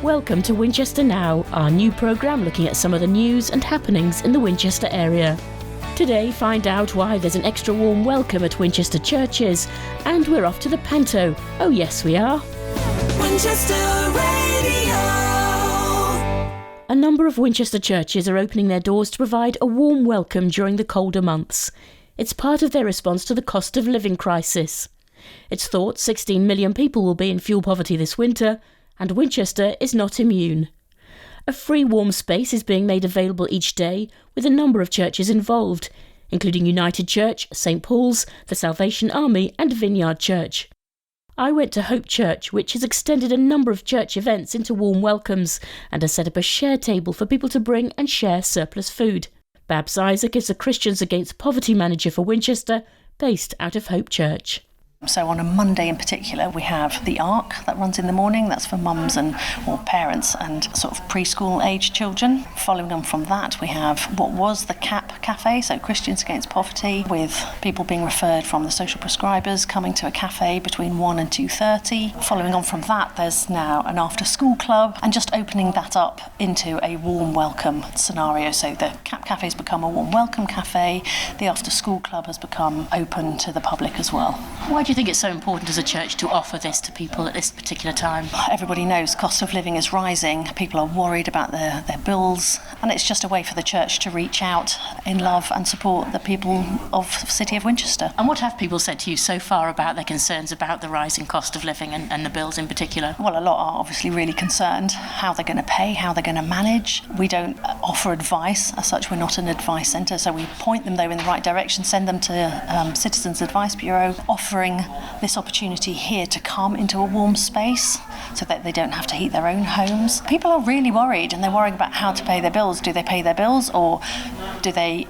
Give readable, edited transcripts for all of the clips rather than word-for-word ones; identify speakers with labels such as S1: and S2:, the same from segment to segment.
S1: Welcome to Winchester Now, our new programme looking at some of the news and happenings in the Winchester area. Today, find out why there's an extra warm welcome at Winchester churches, and we're off to the Panto. Oh yes, we are. Winchester Radio. A number of Winchester churches are opening their doors to provide a warm welcome during the colder months. It's part of their response to the cost of living crisis. It's thought 16 million people will be in fuel poverty this winter, and Winchester is not immune. A free warm space is being made available each day, with a number of churches involved, including United Church, St Paul's, the Salvation Army and Vineyard Church. I went to Hope Church, which has extended a number of church events into warm welcomes and has set up a share table for people to bring and share surplus food. Babs Isaac is the Christians Against Poverty manager for Winchester, based out of Hope Church.
S2: So on a Monday in particular, we have the Ark that runs in the morning. That's for mums or parents and sort of preschool age children. Following on from that, we have what was the CAP cafe, so Christians Against Poverty, with people being referred from the social prescribers coming to a cafe between 1 and 2:30. Following on from that, there's now an after school club, and just opening that up into a warm welcome scenario. So the CAP cafe has become a warm welcome cafe. The after school club has become open to the public as well.
S1: Why do you think it's so important as a church to offer this to people at this particular time?
S2: Everybody knows cost of living is rising. People are worried about their bills, and it's just a way for the church to reach out in love and support the people of the city of Winchester.
S1: And what have people said to you so far about their concerns about the rising cost of living and the bills in particular?
S2: Well, a lot are obviously really concerned how they're going to pay, how they're going to manage. We don't offer advice as such. We're not an advice centre, so we point them though in the right direction, send them to Citizens Advice Bureau, offering this opportunity here to come into a warm space so that they don't have to heat their own homes. People are really worried, and they're worrying about how to pay their bills. Do they pay their bills, or do they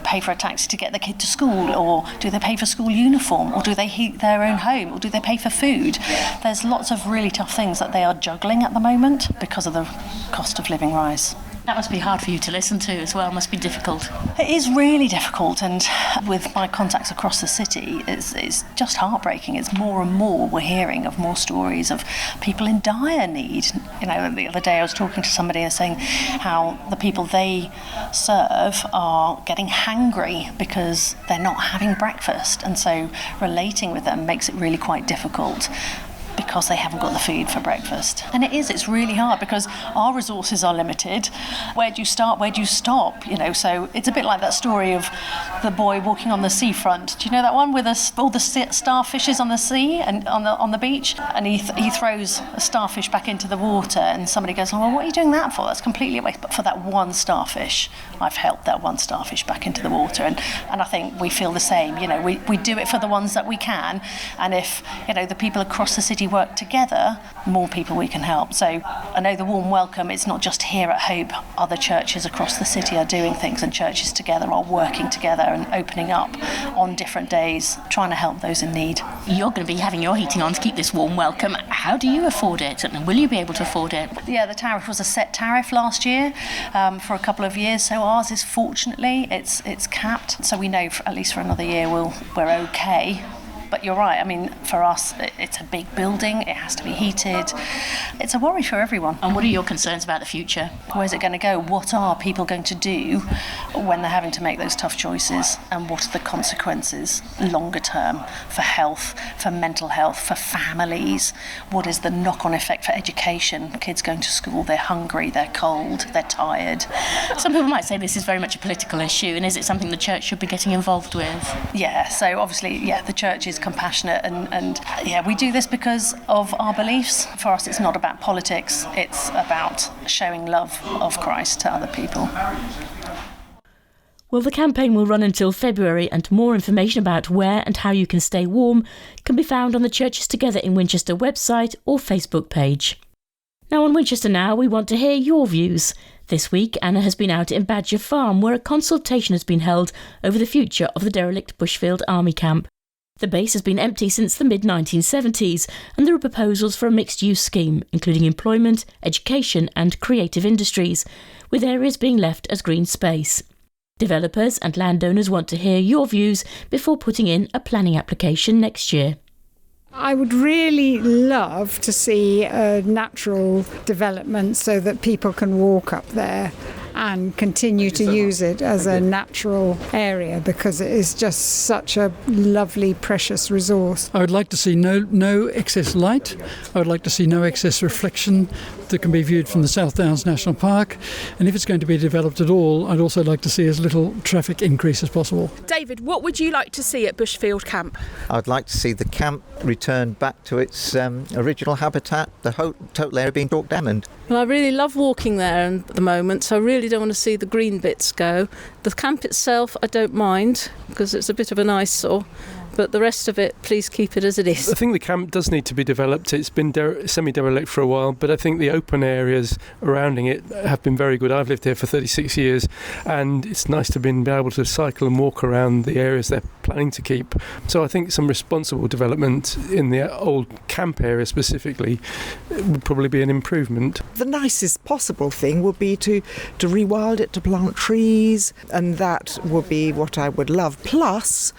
S2: pay for a taxi to get the kid to school, or do they pay for school uniform, or do they heat their own home, or do they pay for food? There's lots of really tough things that they are juggling at the moment because of the cost of living rise.
S1: That must be hard for you to listen to as well, must be difficult.
S2: It is really difficult, and with my contacts across the city, it's just heartbreaking. It's more and more we're hearing of more stories of people in dire need. The other day I was talking to somebody and saying how the people they serve are getting hangry because they're not having breakfast, and so relating with them makes it really quite difficult, because they haven't got the food for breakfast. And it's really hard because our resources are limited. Where do you start? Where do you stop? So it's a bit like that story of the boy walking on the seafront. Do you know that one with all the starfishes on the sea and on the beach? And he throws a starfish back into the water, and somebody goes, well, what are you doing that for? That's completely a waste. But for that one starfish, I've helped that one starfish back into the water. And I think we feel the same. We do it for the ones that we can. And if, the people across the city work together, more people we can help. So I know the warm welcome, it's not just here at Hope. Other churches across the city are doing things, and churches together are working together and opening up on different days, trying to help those in need.
S1: You're going to be having your heating on to keep this warm welcome. How do you afford it, and will you be able to afford it?
S2: Yeah, the tariff was a set tariff last year for a couple of years, so ours is, fortunately, it's capped, so we know at least for another year we're okay. But you're right, for us, it's a big building, it has to be heated. It's a worry for everyone.
S1: And what are your concerns about the future?
S2: Where's it going to go? What are people going to do when they're having to make those tough choices? And what are the consequences longer term for health, for mental health, for families? What is the knock-on effect for education? Kids going to school, they're hungry, they're cold, they're tired.
S1: Some people might say this is very much a political issue, and is it something the church should be getting involved with?
S2: Yeah, so obviously, the church is compassionate, and we do this because of our beliefs. For us, it's not about politics, it's about showing love of Christ to other people.
S1: Well, the campaign will run until February, and more information about where and how you can stay warm can be found on the Churches Together in Winchester website or Facebook page. Now on Winchester Now, we want to hear your views. This week, Anna has been out in Badger Farm, where a consultation has been held over the future of the derelict Bushfield Army camp. The base has been empty since the mid-1970s, and there are proposals for a mixed-use scheme, including employment, education and creative industries, with areas being left as green space. Developers and landowners want to hear your views before putting in a planning application next year.
S3: I would really love to see a natural development so that people can walk up there and continue to use it as a natural area, because it is just such a lovely, precious resource.
S4: I would like to see no excess light. I would like to see no excess reflection that can be viewed from the South Downs National Park. And if it's going to be developed at all, I'd also like to see as little traffic increase as possible.
S5: David, what would you like to see at Bushfield Camp?
S6: I'd like to see the camp return back to its original habitat, the whole total area being brought down. And
S7: Well, I really love walking there at the moment, so I really don't want to see the green bits go. The camp itself, I don't mind, because it's a bit of an eyesore. But the rest of it, please keep it as it is.
S8: I think the camp does need to be developed. It's been semi-derelict for a while, but I think the open areas surrounding it have been very good. I've lived here for 36 years, and it's nice to be able to cycle and walk around the areas they're planning to keep. So I think some responsible development in the old camp area specifically would probably be an improvement.
S9: The nicest possible thing would be to rewild it, to plant trees, and that would be what I would love. Plus,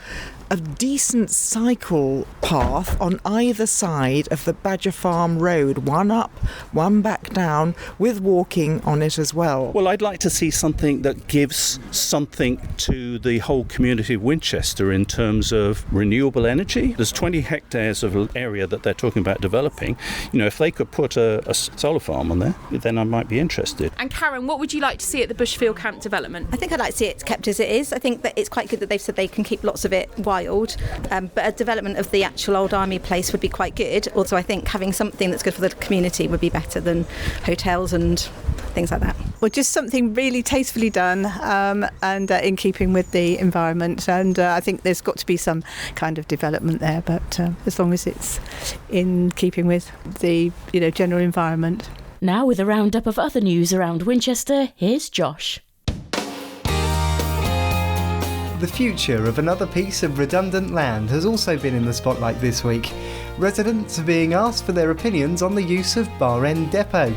S9: a decent cycle path on either side of the Badger Farm Road, one up, one back down, with walking on it as well.
S10: Well, I'd like to see something that gives something to the whole community of Winchester in terms of renewable energy. There's 20 hectares of area that they're talking about developing. You know, if they could put a solar farm on there, then I might be interested.
S5: And Karen, what would you like to see at the Bushfield Camp development?
S11: I think I'd like to see it kept as it is. I think that it's quite good that they've said they can keep lots of it wild, but a development of the actual old army place would be quite good. Also, I think having something that's good for the community would be better than hotels and things like that.
S12: Well, just something really tastefully done and in keeping with the environment. And I think there's got to be some kind of development there, but as long as it's in keeping with the general environment.
S1: Now, with a roundup of other news around Winchester, here's Josh.
S13: The future of another piece of redundant land has also been in the spotlight this week. Residents are being asked for their opinions on the use of Bar End Depot.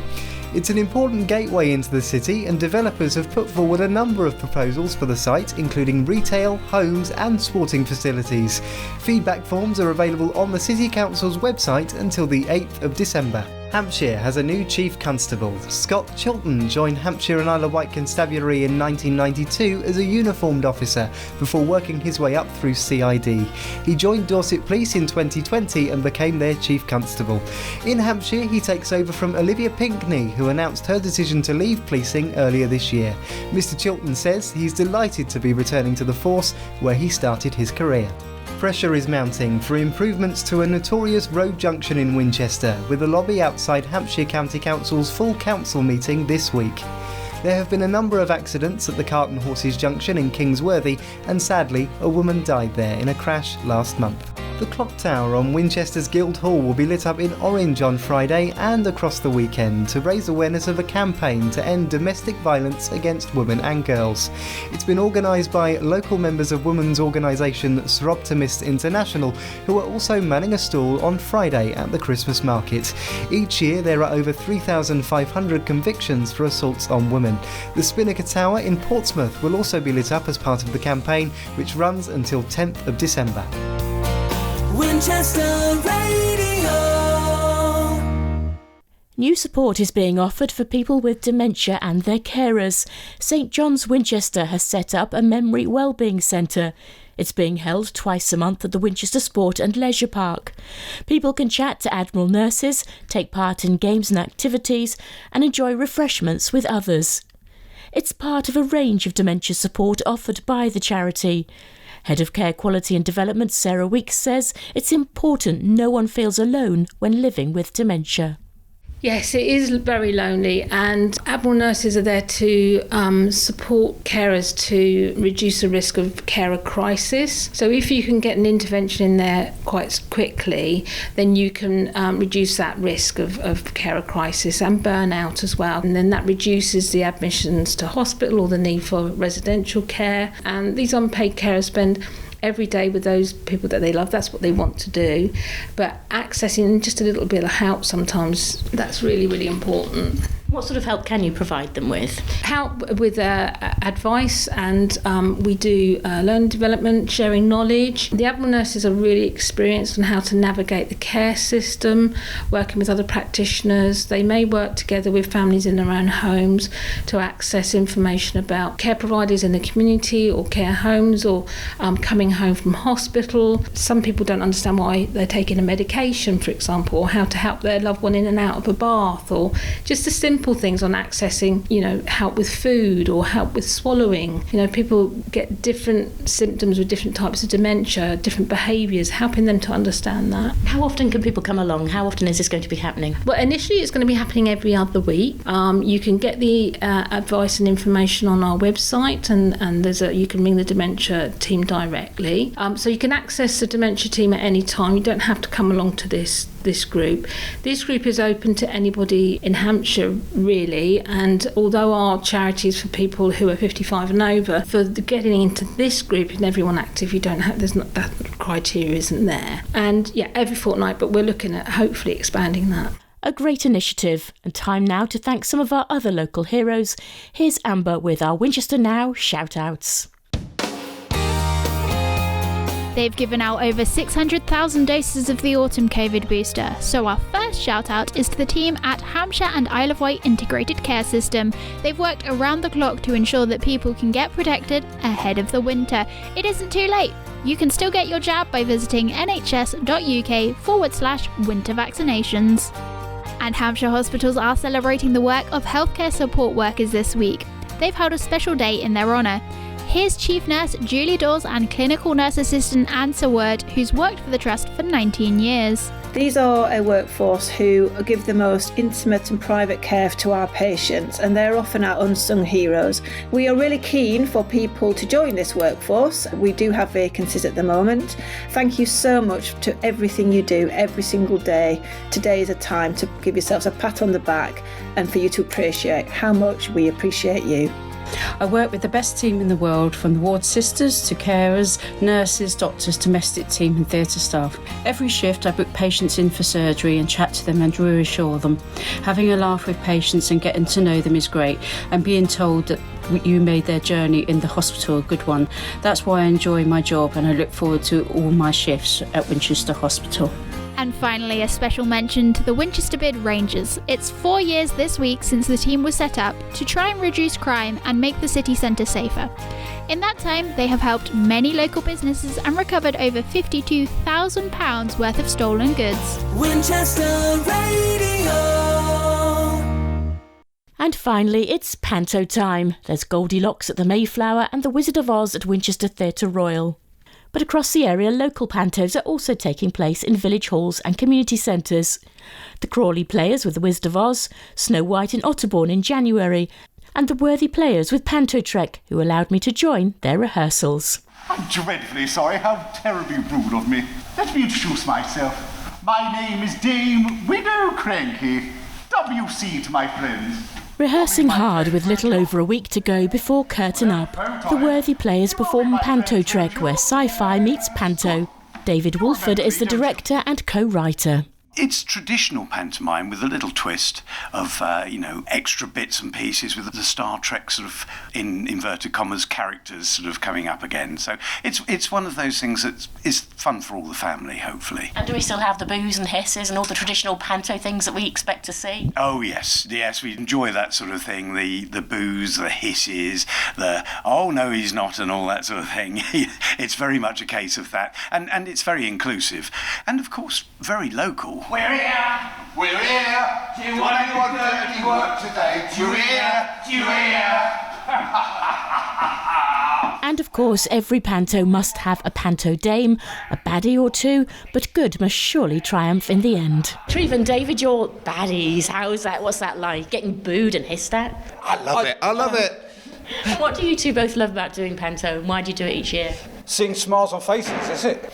S13: It's an important gateway into the city, and developers have put forward a number of proposals for the site, including retail, homes and sporting facilities. Feedback forms are available on the City Council's website until the 8th of December. Hampshire has a new Chief Constable. Scott Chilton joined Hampshire and Isle of Wight Constabulary in 1992 as a uniformed officer before working his way up through CID. He joined Dorset Police in 2020 and became their Chief Constable. In Hampshire, he takes over from Olivia Pinkney, who announced her decision to leave policing earlier this year. Mr. Chilton says he's delighted to be returning to the force where he started his career. Pressure is mounting for improvements to a notorious road junction in Winchester, with a lobby outside Hampshire County Council's full council meeting this week. There have been a number of accidents at the Cart and Horses Junction in Kingsworthy, and sadly, a woman died there in a crash last month. The clock tower on Winchester's Guildhall will be lit up in orange on Friday and across the weekend to raise awareness of a campaign to end domestic violence against women and girls. It's been organised by local members of women's organisation Soroptimist International, who are also manning a stall on Friday at the Christmas market. Each year there are over 3,500 convictions for assaults on women. The Spinnaker Tower in Portsmouth will also be lit up as part of the campaign, which runs until 10th of December.
S14: Winchester Radio.
S1: New support is being offered for people with dementia and their carers. St John's Winchester has set up a memory wellbeing centre. It's being held twice a month at the Winchester Sport and Leisure Park. People can chat to Admiral nurses, take part in games and activities, and enjoy refreshments with others. It's part of a range of dementia support offered by the charity. Head of Care Quality and Development Sarah Weeks says it's important no one feels alone when living with dementia.
S15: Yes, it is very lonely, and Admiral nurses are there to support carers to reduce the risk of carer crisis. So if you can get an intervention in there quite quickly, then you can reduce that risk of carer crisis and burnout as well. And then that reduces the admissions to hospital or the need for residential care. And these unpaid carers spend every day with those people that they love. That's what they want to do, but accessing just a little bit of help sometimes, that's really, really important.
S1: What sort of help can you provide them with?
S15: Help with advice, and we do learning development, sharing knowledge. The Admiral nurses are really experienced on how to navigate the care system, working with other practitioners. They may work together with families in their own homes to access information about care providers in the community or care homes, or coming home from hospital. Some people don't understand why they're taking a medication, for example, or how to help their loved one in and out of a bath, or just the simple things on accessing, help with food or help with swallowing. People get different symptoms with different types of dementia, different behaviours, helping them to understand that.
S1: How often can people come along? How often is this going to be happening?
S15: Well, initially it's going to be happening every other week. You can get the advice and information on our website, and you can ring the dementia team directly. So you can access the dementia team at any time. You don't have to come along to this group. This group is open to anybody in Hampshire, really, and although our charity is for people who are 55 and over, for getting into this group and everyone active, there's not that criteria isn't there. And every fortnight, but we're looking at hopefully expanding that.
S1: A great initiative, and time now to thank some of our other local heroes. Here's Amber with our Winchester Now shout-outs.
S14: They've given out over 600,000 doses of the autumn COVID booster, so our first shout out is to the team at Hampshire and Isle of Wight Integrated Care System. They've worked around the clock to ensure that people can get protected ahead of the winter. It isn't too late. You can still get your jab by visiting nhs.uk/winter vaccinations. And Hampshire hospitals are celebrating the work of healthcare support workers this week. They've held a special day in their honour. Here's Chief Nurse Julie Dawes and Clinical Nurse Assistant Anne Saward, who's worked for the Trust for 19 years.
S16: These are a workforce who give the most intimate and private care to our patients, and they're often our unsung heroes. We are really keen for people to join this workforce. We do have vacancies at the moment. Thank you so much to everything you do every single day. Today is a time to give yourselves a pat on the back and for you to appreciate how much we appreciate you.
S17: I work with the best team in the world, from the ward sisters to carers, nurses, doctors, domestic team and theatre staff. Every shift I book patients in for surgery and chat to them and reassure them. Having a laugh with patients and getting to know them is great, and being told that you made their journey in the hospital a good one. That's why I enjoy my job, and I look forward to all my shifts at Winchester Hospital.
S14: And finally, a special mention to the Winchester Bid Rangers. It's 4 years this week since the team was set up to try and reduce crime and make the city centre safer. In that time, they have helped many local businesses and recovered over £52,000 worth of stolen goods.
S18: Winchester Radio.
S1: And finally, it's panto time. There's Goldilocks at the Mayflower and the Wizard of Oz at Winchester Theatre Royal. But across the area, local pantos are also taking place in village halls and community centres. The Crawley Players with the Wizard of Oz, Snow White in Otterbourne in January, and the Worthy Players with Panto Trek, who allowed me to join their rehearsals.
S19: I'm dreadfully sorry, how terribly rude of me. Let me introduce myself. My name is Dame Widow Cranky. WC to my friends.
S1: Rehearsing hard with little over a week to go before curtain up, the Worthy Players perform Panto Trek, where sci-fi meets panto. David Wolford is the director and co-writer.
S20: It's traditional pantomime with a little twist of, extra bits and pieces with the Star Trek sort of, in inverted commas, characters sort of coming up again. So it's one of those things that is fun for all the family, hopefully.
S1: And do we still have the boos and hisses and all the traditional panto things that we expect to see?
S20: Oh, yes, we enjoy that sort of thing. The boos, the hisses, the, oh, no, he's not, and all that sort of thing. It's very much a case of that. And it's very inclusive. And, of course, very local.
S19: We're here! We're here! Do you want anyone dirty work today? Do you hear? Do you hear?
S1: And of course, every panto must have a panto dame, a baddie or two, but good must surely triumph in the end. Treve and David, you're baddies. How's that? What's that like? Getting booed and hissed at?
S21: I love it.
S1: What do you two both love about doing panto, and why do you do it each year?
S21: Seeing smiles on faces, is it?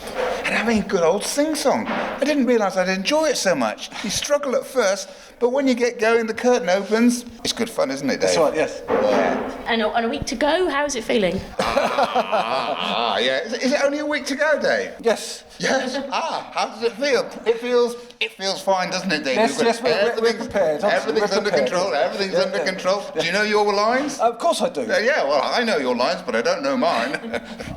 S21: And having a good old sing-song. I didn't realise I'd enjoy it so much. You struggle at first, but when you get going, the curtain opens. It's good fun, isn't it, Dave? That's right, yes. Yeah.
S1: And a week to go, how's it feeling?
S21: Yeah. Is it only a week to go, Dave? Yes. Yes? How does it feel? It feels It feels fine, doesn't it, Dave?
S18: Yes, we're prepared.
S21: Everything's under control. Everything's under control. Do you know your lines?
S18: Of course I do.
S21: Yeah, well, I know your lines, but I don't know mine.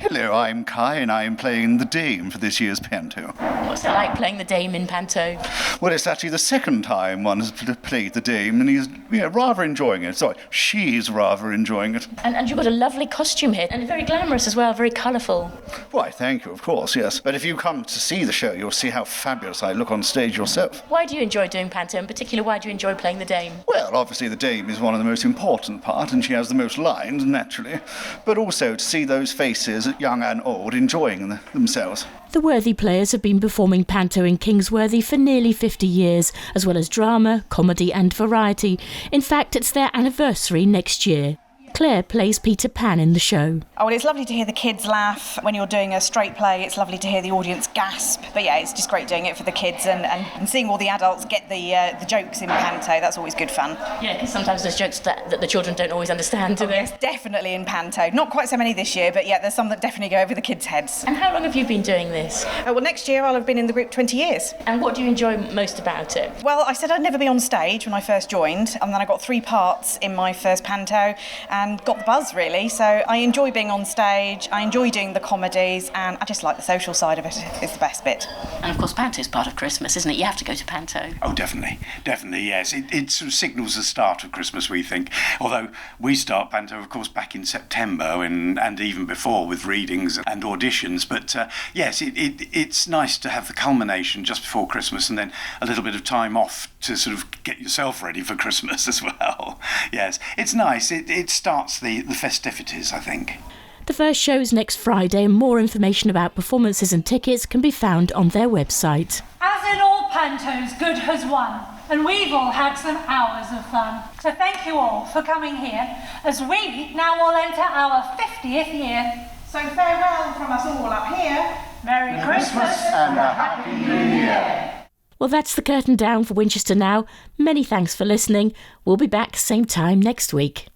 S22: Hello, I'm Kai, and I'm playing the Dame for this year's panto.
S1: What's it like playing the Dame in panto?
S22: Well, it's actually the second time one has played the Dame, and he's rather enjoying it. Sorry, she's rather enjoying it.
S1: And you've got a lovely costume here, and very glamorous as well, very colourful.
S22: Why, thank you, of course, yes. But if you come to see the show, you'll see how fabulous I look on stage yourself.
S1: Why do you enjoy doing panto? In particular, why do you enjoy playing the Dame?
S22: Well, obviously the Dame is one of the most important parts, and she has the most lines, naturally. But also to see those faces, young and old, enjoying themselves.
S1: The Worthy players have been performing panto in Kingsworthy for nearly 50 years, as well as drama, comedy and variety. In fact, it's their anniversary next year. Claire plays Peter Pan in the show.
S23: Oh, well, it's lovely to hear the kids laugh. When you're doing a straight play, it's lovely to hear the audience gasp. But yeah, it's just great doing it for the kids and seeing all the adults get the jokes in panto. That's always good fun.
S1: Yeah, because sometimes there's jokes that the children don't always understand, do they?
S23: Yes, definitely in panto. Not quite so many this year, but yeah, there's some that definitely go over the kids' heads.
S1: And how long have you been doing this?
S23: Well, next year I'll have been in the group 20 years.
S1: And what do you enjoy most about it?
S23: Well, I said I'd never be on stage when I first joined, and then I got 3 parts in my first panto and got the buzz, really. So I enjoy being on stage, I enjoy doing the comedies, and I just like the social side of it. It's the best bit.
S1: And of course panto is part of Christmas, isn't it? You have to go to panto.
S20: Oh, definitely, yes. It sort of signals the start of Christmas, we think. Although we start panto, of course, back in September and even before with readings and auditions. But yes, it's nice to have the culmination just before Christmas and then a little bit of time off to sort of get yourself ready for Christmas as well. Yes, it's nice. It starts the festivities, I think.
S1: The first show is next Friday, and more information about performances and tickets can be found on their website.
S24: As in all pantos, good has won, and we've all had some hours of fun. So thank you all for coming here, as we now will enter our 50th year.
S23: So farewell from us all up here.
S24: Merry Christmas
S22: and a Happy New Year.
S1: Well, that's the curtain down for Winchester Now. Many thanks for listening. We'll be back same time next week.